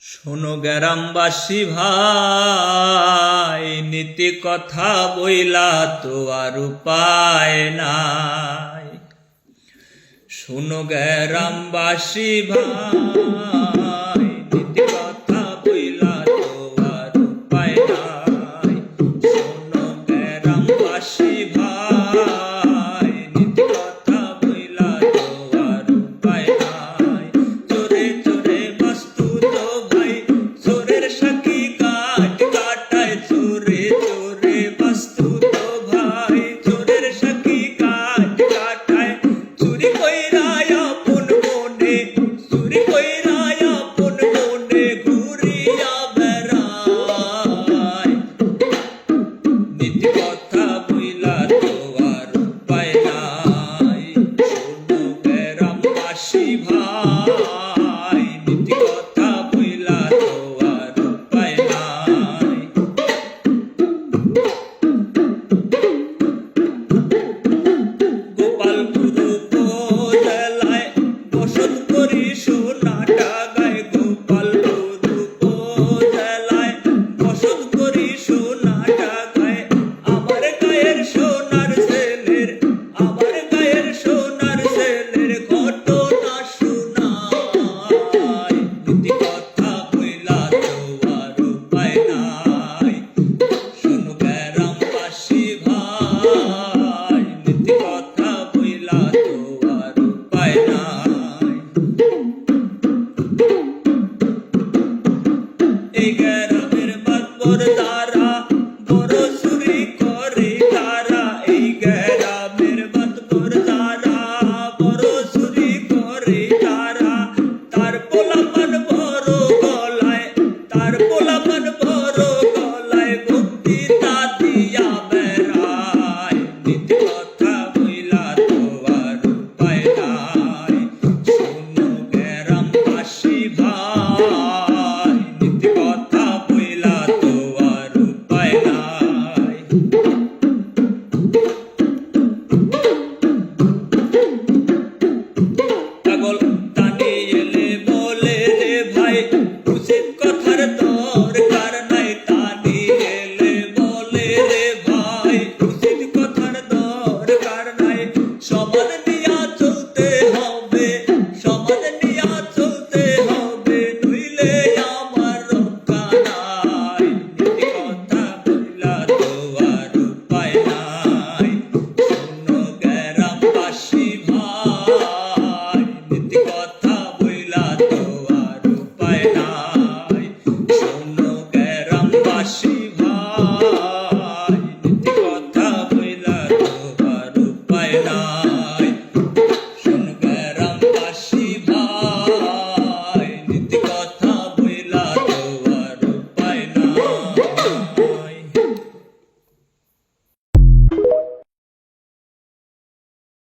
শোনো গ্রামবাসী ভাই, নীতি কথা বইলা তো আর উপায় নাই। শোনো গ্রামবাসী ভাই, নীতি কথা বইলা তো আর উপায় নাই। শোনো গ্রামবাসী ভাই, নীতি কথা বইলা তো আর উপায় নাই। চোরে চোরে বাস্তু তো ভাই, চোরের সাক্ষী কাট কাটায়। চোরে চোরে বাস্তু তো ভাই, চোরের সাক্ষী কাট কাটায়। চুরি কইরা আপন মনে, চুরি কইরা আপন মনে ঘুরিয়া বেড়ায়। নীতি কথা বইলা তো আর উপায় নাই। শোনো গ্রামবাসী ভাই, নীতি কথা বইলা তো আর উপায় নাই। গোপালপুর উপজেলায় বসত করি সোনা টাকায়। গোপালপুর উপজেলায় বসত করি সোনা টাকায়। আমার গায়ের সোনার ছেলের, আমার গায়ের সোনার ছেলের ঘটনা শোনায়। নীতি কথা বইলা তো আর উপায় নাই। শোনো গ্রামবাসী ভাই, নীতি কথা বইলা তো আর উপায় নাই। এই গ্রামের বাদ